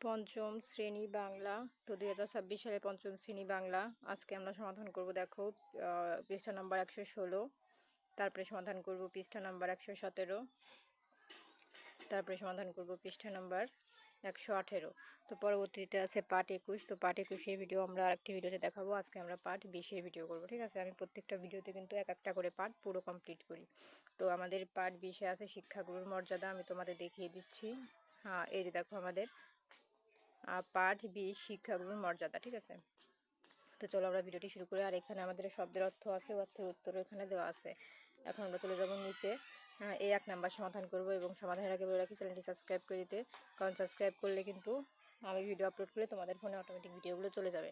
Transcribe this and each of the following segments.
পঞ্চম শ্রেণী বাংলা। তো 2026 সালে পঞ্চম শ্রেণী বাংলা। আজকে আমরা সমাধান করব। দেখো পৃষ্ঠা নাম্বার 116, তারপরে সমাধান করব পৃষ্ঠা নাম্বার 117, তারপরে সমাধান করব পৃষ্ঠা নাম্বার 118। তো পরবর্তীতে আছে পাঠ 21। তো পাঠ 21 এর ভিডিও আমরা আরেকটি ভিডিওতে দেখাবো। আজকে আমরা পাঠ 20 এর ভিডিও করব, ঠিক আছে? আমি প্রত্যেকটা ভিডিওতে কিন্তু এক একটা করে পাঠ পুরো কমপ্লিট করি। তো আমাদের পাঠ 20 এ আছে শিক্ষাগুরুর মর্যাদা। আমি তোমাদের দেখিয়ে দিচ্ছি। হ্যাঁ, এই যে দেখো আমাদের পাঠ 20 শিক্ষাগুরুর মর্যাদা, ঠিক আছে? তো চলো আমরা ভিডিওটি শুরু করি। আর এখানে আমাদের শব্দের অর্থ আছে, অর্থের উত্তর এখানে দেওয়া আছে। এখন আমরা চলে যাব নিচে। এই 1 নাম্বার সমাধান করব এবং সমাধানের আগে বলে রাখি চ্যানেলটি সাবস্ক্রাইব করে দিতে, কারণ সাবস্ক্রাইব করলে কিন্তু আমি ভিডিও আপলোড করলে তোমাদের ফোনে অটোমেটিক ভিডিওগুলো চলে যাবে।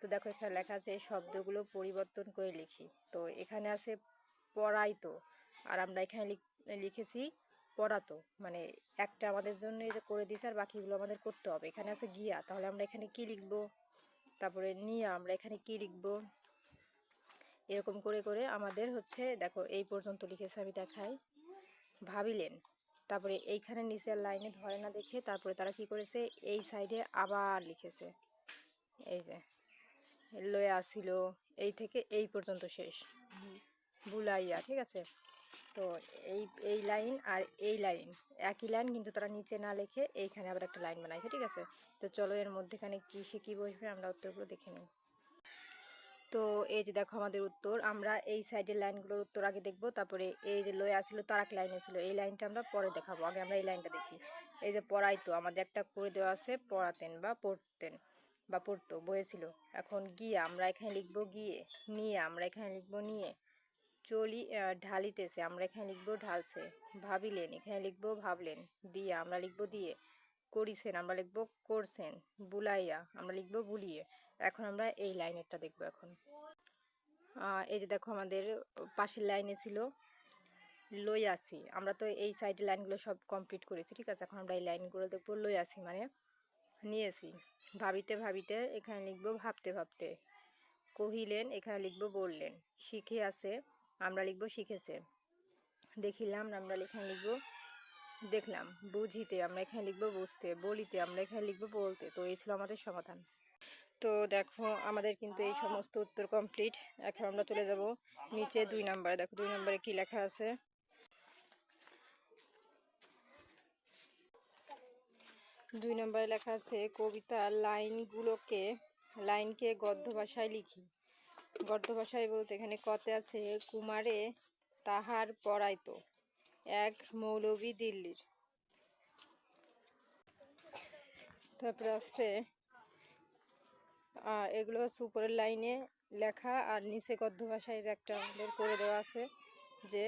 তো দেখো এখানে লেখা আছে এই শব্দগুলো পরিবর্তন করে লিখি। তো এখানে আছে পড়াইতো, আর আমরা এখানে লিখেছি পড়াতো। মানে একটা আমাদের জন্য এই যে করে দিয়েছে আর বাকিগুলো আমাদের করতে হবে। এখানে আছে গিয়া, তাহলে আমরা এখানে কি লিখব? তারপরে নিয়ে আমরা এখানে কি লিখব? এরকম করে করে আমাদের হচ্ছে দেখো এই পর্যন্ত লিখেছে, আমি দেখাই। ভাবিলেন, তারপরে এইখানে নিচের লাইনে ধরে না দেখে তারপরে তারা কি করেছে, এই সাইডে আবার লিখেছে। এই যে লয়ে আসিল, এই থেকে এই পর্যন্ত শেষ, বুলাইয়া, ঠিক আছে? তো এই এই লাইন আর এই লাইন একই লাইন, কিন্তু তারা নিচে না লিখে এইখানে আবার একটা লাইন বানাইছে, ঠিক আছে? তো চলো এর মধ্যেখানে কি বসবে আমরা উত্তরগুলো দেখে নিই। তো এই যে দেখো আমাদের উত্তর, আমরা এই সাইডের লাইনগুলোর উত্তর আগে দেখব, তারপরে এই যে লয়ে আসছিল তার এক লাইনে ছিল, এই লাইনটা আমরা পরে দেখাবো। আগে আমরা এই লাইনটা দেখি। এই যে পড়াইতো, আমাদের একটা করে দেওয়া আছে পড়াতেন বা পড়তেন বা পড়তো, বইয়েছিল। এখন গিয়ে আমরা এখানে লিখবো গিয়ে, নিয়ে আমরা এখানে লিখবো নিয়ে, চলি ঢালিতেছে আমরা এখানে লিখবো ঢালছে, ভাবিলেন এখানে লিখবো ভাবলেন, দিয়ে আমরা লিখবো দিয়ে, করিছেন আমরা লিখবো করছেন, বুলাইয়া আমরা লিখবো বুলিয়ে। এখন আমরা এই লাইনেরটা দেখবো। এখন এই যে দেখো আমাদের পাশের লাইনে ছিল লই আসি, আমরা তো এই সাইডের লাইনগুলো সব কমপ্লিট করেছি, ঠিক আছে? এখন আমরা এই লাইনগুলো দেখবো। লই আসি মানে নিয়েছি, ভাবিতে ভাবিতে এখানে লিখবো ভাবতে ভাবতে, কহিলেন এখানে লিখবো বললেন, শিখে আছে আমরা লিখবো শিখেছে, দেখিলাম আমরা এখানে লিখবো দেখলাম, বুঝিতে আমরা এখানে লিখবো বুঝতে, বলিতে আমরা এখানে লিখবো বলতে। তো এই ছিল আমাদের সমাধান। তো দেখো আমাদের কিন্তু এই সমস্ত উত্তর কমপ্লিট। এখন আমরা চলে যাব নিচে 2 নম্বরে। দেখো 2 নম্বরে কি লেখা আছে। 2 নম্বরে লেখা আছে কবিতার লাইনকে গদ্য ভাষায় লিখি। গদ্য ভাষায় বলতে এখানে কতে আছে কুমারে তাহার পড়াইতো এক মৌলভী দিল্লির। তারপরে আছে এগুলো হচ্ছে উপরের লাইনে লেখা, আর নিচে গদ্য ভাষায় যে একটা আমাদের করে দেওয়া আছে যে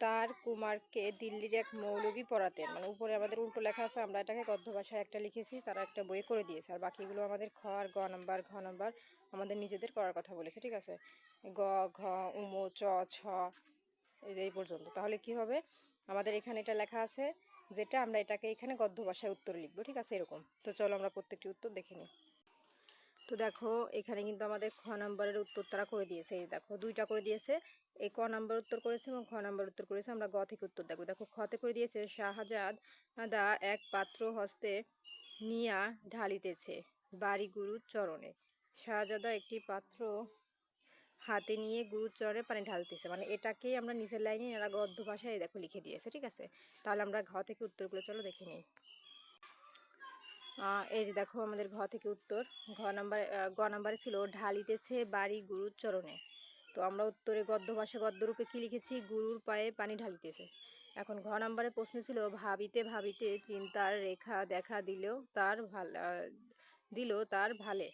তার কুমারকে দিল্লির এক মৌলভী পড়াতেন। মানে উপরে আমাদের উল্টো লেখা আছে, আমরা এটাকে গদ্য ভাষায় একটা লিখেছি, তারা একটা বই করে দিয়েছে। আর বাকিগুলো আমাদের খ আর গ নাম্বার, ঘ নাম্বার আমাদের নিজেদের করার কথা বলেছে, ঠিক আছে? গ, ঘ, উম, চ, ছ, এই পর্যন্ত। তাহলে কি হবে, আমাদের এখানে এটা লেখা আছে যেটা আমরা এটাকে এখানে গদ্য ভাষায় উত্তর লিখবো, ঠিক আছে? এরকম। তো চলো আমরা প্রত্যেকটি উত্তর দেখে নিই। তো দেখো এখানে কিন্তু আমাদের খ নাম্বারের উত্তর তারা করে দিয়েছে। এই দেখো 2টা করে দিয়েছে, এই ক নাম্বার উত্তর করেছে এবং খ নাম্বার উত্তর করেছে। আমরা গ থেকে উত্তর দেখবো। দেখো খতে করে দিয়েছে শাহজাদা এক পাত্র হস্তে নিয়া ঢালিতেছে বাড়ি গুরুর চরণে। শাহজাদা একটি পাত্র হাতে নিয়ে গুরুর চরণে পানি ঢালতেছে, মানে এটাকেই আমরা নিচের লাইনে এরা গদ্য ভাষায় দেখো লিখে দিয়েছে, ঠিক আছে? তাহলে আমরা ঘ থেকে উত্তরগুলো চলো দেখে নিই। এই যে দেখো আমাদের ঘ থেকে উত্তর। গ নাম্বারে ছিল ঢালিতেছে বাড়ি গুরুর চরণে। তো আমরা উত্তরে গদ্য ভাষা গদ্যরূপে কি লিখেছি, গুরুর পায়ে পানি ঢালিতেছে। এখন ঘ নাম্বারে প্রশ্ন ছিল ভাবিতে ভাবিতে চিন্তার রেখা দেখা দিল তার ভালে।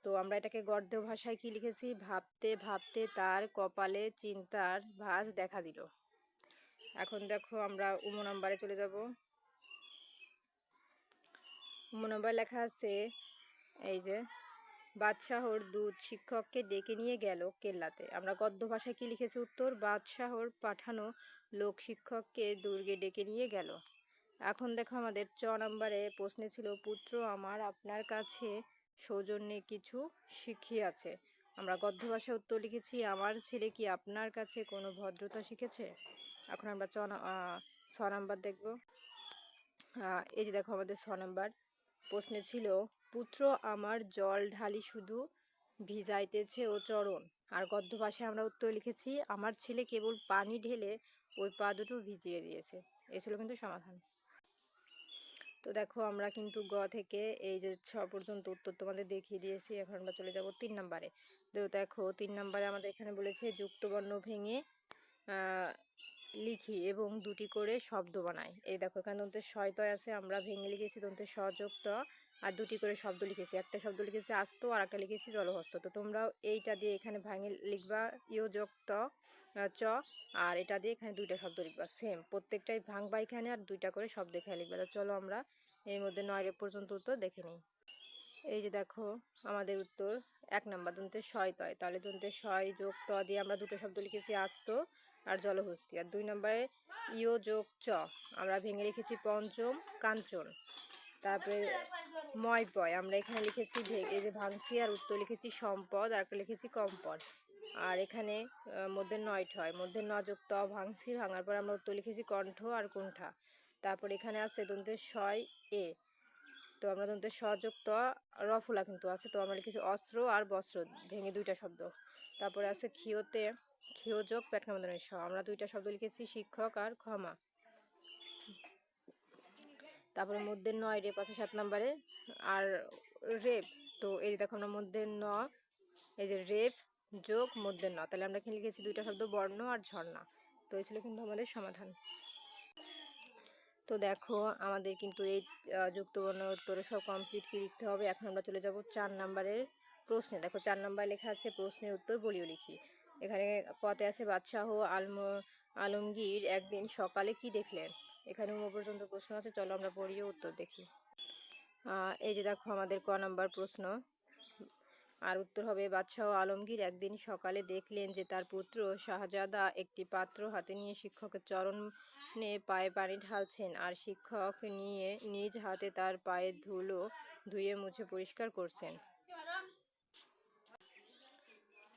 তো আমরা এটাকে গদ্য ভাষায় কি লিখেছি, ভাবতে ভাবতে তার কপালে চিন্তার ভাঁজ দেখা দিল। এখন দেখো আমরা উম নাম্বারে চলে যাব। নম্বর লেখা আছে এই যে বাদশাহর দূত শিক্ষককে ডেকে নিয়ে গেল কেল্লাতে। আমরা গদ্য ভাষায় কি লিখেছি উত্তর, বাদশাহর পাঠানো লোক শিক্ষককে দুর্গে ডেকে নিয়ে গেল। এখন দেখো আমাদের চ নম্বরে প্রশ্নে ছিল পুত্র আমার আপনার কাছে সৌজন্যে কিছু শিখিয়াছে। আমরা গদ্য ভাষায় উত্তর লিখেছি আমার ছেলে কি আপনার কাছে কোনো ভদ্রতা শিখেছে। এখন আমরা ছ নাম্বার দেখব। এই যে দেখো আমাদের 6 নাম্বার, প্রশ্নে ছিল, পুত্র আমার জল ঢালি শুধু ভিজাইতেছে ও চরণ। আর গদ্য ভাষায় আমরা উত্তর লিখেছি, আমার ছেলে কেবল পানি ঢেলে ওই পা দুটো ভিজিয়ে দিয়েছে। এই ছিল কিন্তু সমাধান। তো দেখো আমরা কিন্তু গ থেকে এই যে 6 পর্যন্ত উত্তর তোমাদের দেখিয়ে দিয়েছি। এখন আমরা চলে যাব 3 নাম্বারে। তো দেখো 3 নাম্বারে আমাদের এখানে বলেছে যুক্তবর্ণ ভেঙে লিখি এবং দুটি করে শব্দ বানাই। এই দেখো এখানে দন্তের শয় তয় আছে, আমরা ভেঙে লিখেছি দন্তের স যোগ ত, আর দুটি করে শব্দ লিখেছি। একটা শব্দ লিখেছি আস্ত আর একটা লিখেছি জলহস্ত। তো তোমরাও এইটা দিয়ে এখানে ভাঙে লিখবা ইয় যোগ ত চ, আর এটা দিয়ে এখানে দুইটা শব্দ লিখবা। সেম প্রত্যেকটাই ভাঙবা এখানে, আর দুইটা করে শব্দ এখানে লিখবা। তো চলো আমরা এর মধ্যে 9 পর্যন্ত উত্তর দেখে নিই। এই যে দেখো আমাদের উত্তর 1 নাম্বার দন্তের শয় তয়, তাহলে দন্তের শয় যোগ ত দিয়ে আমরা দুটো শব্দ লিখেছি আস্ত আর জলহস্তি। আর 2 নম্বরে ইয় যোগ চ, আমরা ভেঙে লিখেছি পঞ্চম কাঞ্চন। তারপরে ময় পয় আমরা এখানে লিখেছি এই যে ভাঙছি, আর উত্তর লিখেছি সম্পদ, আর একটা লিখেছি কম্পদ। আর এখানে মধ্যে 9 হয়, মধ্যে ন যোগ ত ভাঙছি, ভাঙার পর আমরা উত্তর লিখেছি কণ্ঠ আর কুণ্ঠা। তারপর এখানে আছে দন্তের শয় এ, তো আমরা দন্তের স যোগ ত রফলা কিন্তু আছে, তো আমরা লিখেছি অস্ত্র আর বস্ত্র, ভেঙে দুইটা শব্দ। তারপরে আছে ক্ষিয়তে ক্ষিয় যোগ পেটকামদানের স, আমরা দুইটা শব্দ লিখেছি শিক্ষক আর ক্ষমা। তারপরে মধ্যে 9 রেপ আছে 7 নম্বরে, আর রেপ, তো এই দেখো আমরা মধ্যে ন, এই যে রেপ যোগ মধ্যে ন, তাহলে আমরা এখানে লিখেছি দুইটা শব্দ বর্ণ আর ঝর্ণা। তো এই ছিল কিন্তু আমাদের সমাধান। তো দেখো আমাদের কিন্তু এই যুক্তবর্ণ উত্তরে সব কমপ্লিট কি লিখতে হবে। এখন আমরা চলে যাব 4 নাম্বারের প্রশ্নে। দেখো 4 নাম্বার লেখা আছে প্রশ্নের উত্তর বলিও লিখি। এখানে কতে আছে বাদশাহ আলমগীর একদিন সকালে কি দেখলেন। এখানে পর্যন্ত প্রশ্ন আছে, চলো আমরা পড়িও উত্তর দেখি। এই যে দেখো আমাদের ক নাম্বার প্রশ্ন, আর উত্তর হবে বাদশাহ আলমগীর একদিন সকালে দেখলেন যে তার পুত্র শাহজাদা একটি পাত্র হাতে নিয়ে শিক্ষকের চরণে পায়ে পানি ঢালছেন, আর শিক্ষক নিয়ে নিজ হাতে তার পায়ের ধুলো ধুয়ে মুছে পরিষ্কার করছেন।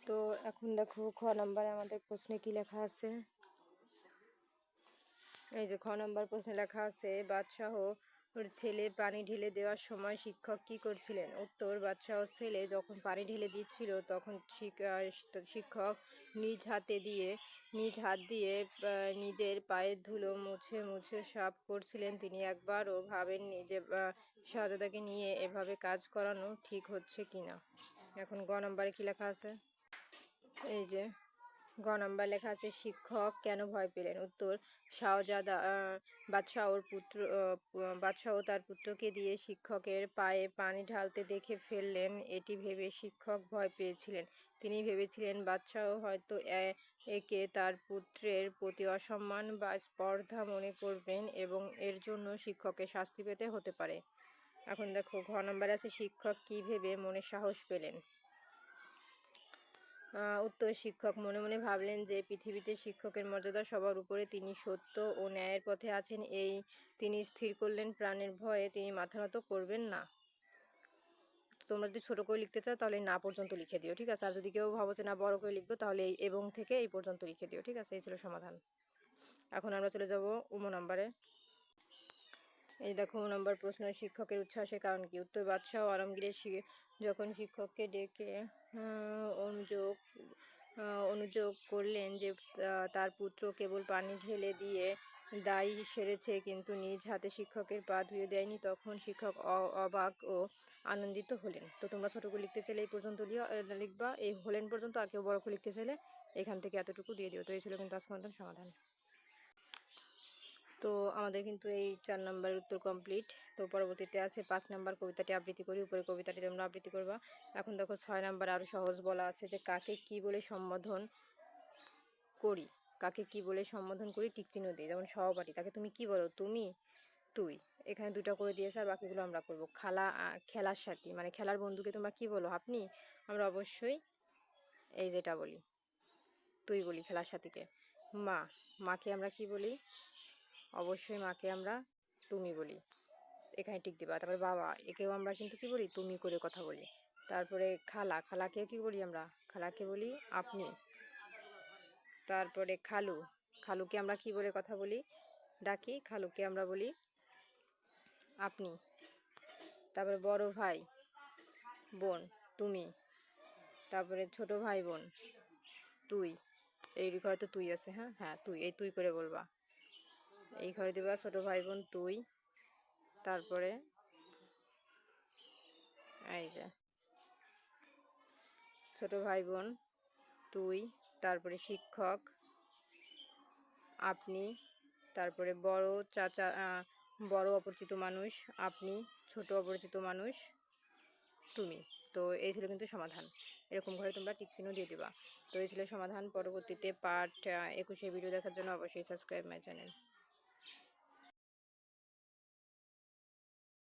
তো এখন দেখো খ নাম্বারে আমাদের প্রশ্নে কি লেখা আছে। এই যে খ নাম্বার প্রশ্নে লেখা আছে বাদশাহ ছেলে পানি ঢেলে দেওয়ার সময় শিক্ষক কি করছিলেন। উত্তর, বাদশাহ ছেলে যখন পানি ঢেলে দিচ্ছিল তখন শিক্ষক নিজ হাত দিয়ে নিজের পায়ের ধুলো মুছে মুছে সাফ করছিলেন। তিনি একবারও ভাবেননি যে শাহজাদাকে নিয়ে এভাবে কাজ করানো ঠিক হচ্ছে কিনা। এখন গ নাম্বারে কি লেখা আছে, এই যে গ নাম্বার লেখা আছে শিক্ষক কেন ভয় পেলেন। উত্তর, বাদশাহ তার পুত্রকে দিয়ে শিক্ষকের পায়ে পানি ঢালতে দেখে ফেললেন, এটি ভেবে শিক্ষক ভয় পেয়েছিলেন। তিনি ভেবেছিলেন বাদশাহ হয়তো একে তার পুত্রের প্রতি অসম্মান বা স্পর্ধা মনে করবেন এবং এর জন্য শিক্ষকের শাস্তি পেতে হতে পারে। এখন দেখো ঘ নাম্বার আছে শিক্ষক কি ভেবে মনে সাহস পেলেন। উত্তর, শিক্ষক মনে মনে ভাবলেন যে পৃথিবীতে শিক্ষকের মর্যাদা সবার উপরে, তিনি সত্য ও ন্যায়ের পথে আছেন, এই তিনি স্থির করলেন প্রাণের ভয়ে তিনি মাথা নত করবেন না। তোমরা যদি ছোট করে লিখতে চাও তাহলে না পর্যন্ত লিখে দিও, ঠিক আছে। আর যদি কেউ ভাবো যে না বড় করে লিখবো তাহলে এই এবং থেকে এই পর্যন্ত লিখে দিও, ঠিক আছে। এই ছিল সমাধান। এখন আমরা চলে যাব উম নাম্বারে। এই দেখো নম্বর প্রশ্ন, শিক্ষকের উচ্ছ্বাসের কারণ কি। উত্তর, বাদশাহ আলমগীরের যখন শিক্ষককে ডেকে অনুযোগ করলেন যে তার পুত্র কেবল পানি ঢেলে দিয়ে দায় সেরেছে কিন্তু নিজ হাতে শিক্ষকের পা ধুয়ে দেয়নি, তখন শিক্ষক অবাক ও আনন্দিত হলেন। তো তোমরা ছোট করে লিখতে চাইলে এই পর্যন্ত লিখবা, এই হলেন পর্যন্ত, আর কেউ বড় করে লিখতে চাইলে এখান থেকে এতটুকু দিয়ে দিও। তো এই ছিল কিন্তু আজকের সমাধান। তো আমাদের কিন্তু এই 4 নাম্বার উত্তর কমপ্লিট। তো পরবর্তীতে আছে 5 নাম্বার কবিতাটি আবৃত্তি করি, উপরে কবিতাটি তোমরা আবৃত্তি করবা। এখন দেখো 6 নাম্বার আরো সহজ বলা আছে যে কাকে কি বলে সম্বোধন করি। কাকে কি বলে সম্বোধন করি টিক চিহ্ন দিই, যেমন সহপাঠী, তাকে তুমি কি বলো, তুমি, তুই। এখানে দুটা করে দিয়েছে, আর বাকিগুলো আমরা করব। খেলার সাথী মানে খেলার বন্ধুকে তোমরা কি বলো, আপনি। আমরা অবশ্যই এই যেটা বলি, তুই বলি খেলার সাথীকে। মাকে আমরা কি বলি, অবশ্যই মাকে আমরা তুমি বলি, এখানে টিক দিবা। তারপরে বাবা, একেও আমরা কিন্তু কি বলি, তুমি করে কথা বলি। তারপরে খালাকে কি বলি আমরা, খালাকে বলি আপনি। তারপরে খালুকে আমরা কি বলে কথা বলি, ডাকি, খালুকে আমরা বলি আপনি। তারপরে বড় ভাই বোন তুমি, তারপরে ছোট ভাই বোন তুই, এই ঘরে তো তুই আছে, হ্যাঁ হ্যাঁ তুই, এই তুই করে বলবা, এই ঘরে দিবা ছোট ভাই বোন তুই, তারপরে এই যে ছোট ভাই বোন তুই, তারপরে শিক্ষক আপনি, তারপরে বড় চাচা বড় অপরিচিত মানুষ আপনি, ছোট অপরিচিত মানুষ তুমি। তো এই ছিল কিন্তু সমাধান। এরকম করে তোমরা টিক চিহ্ন দিয়ে দিবা। তো এই ছিল সমাধান। পরবর্তীতে পার্ট 21 ভিডিও দেখার জন্য অবশ্যই সাবস্ক্রাইব মাই চ্যানেল।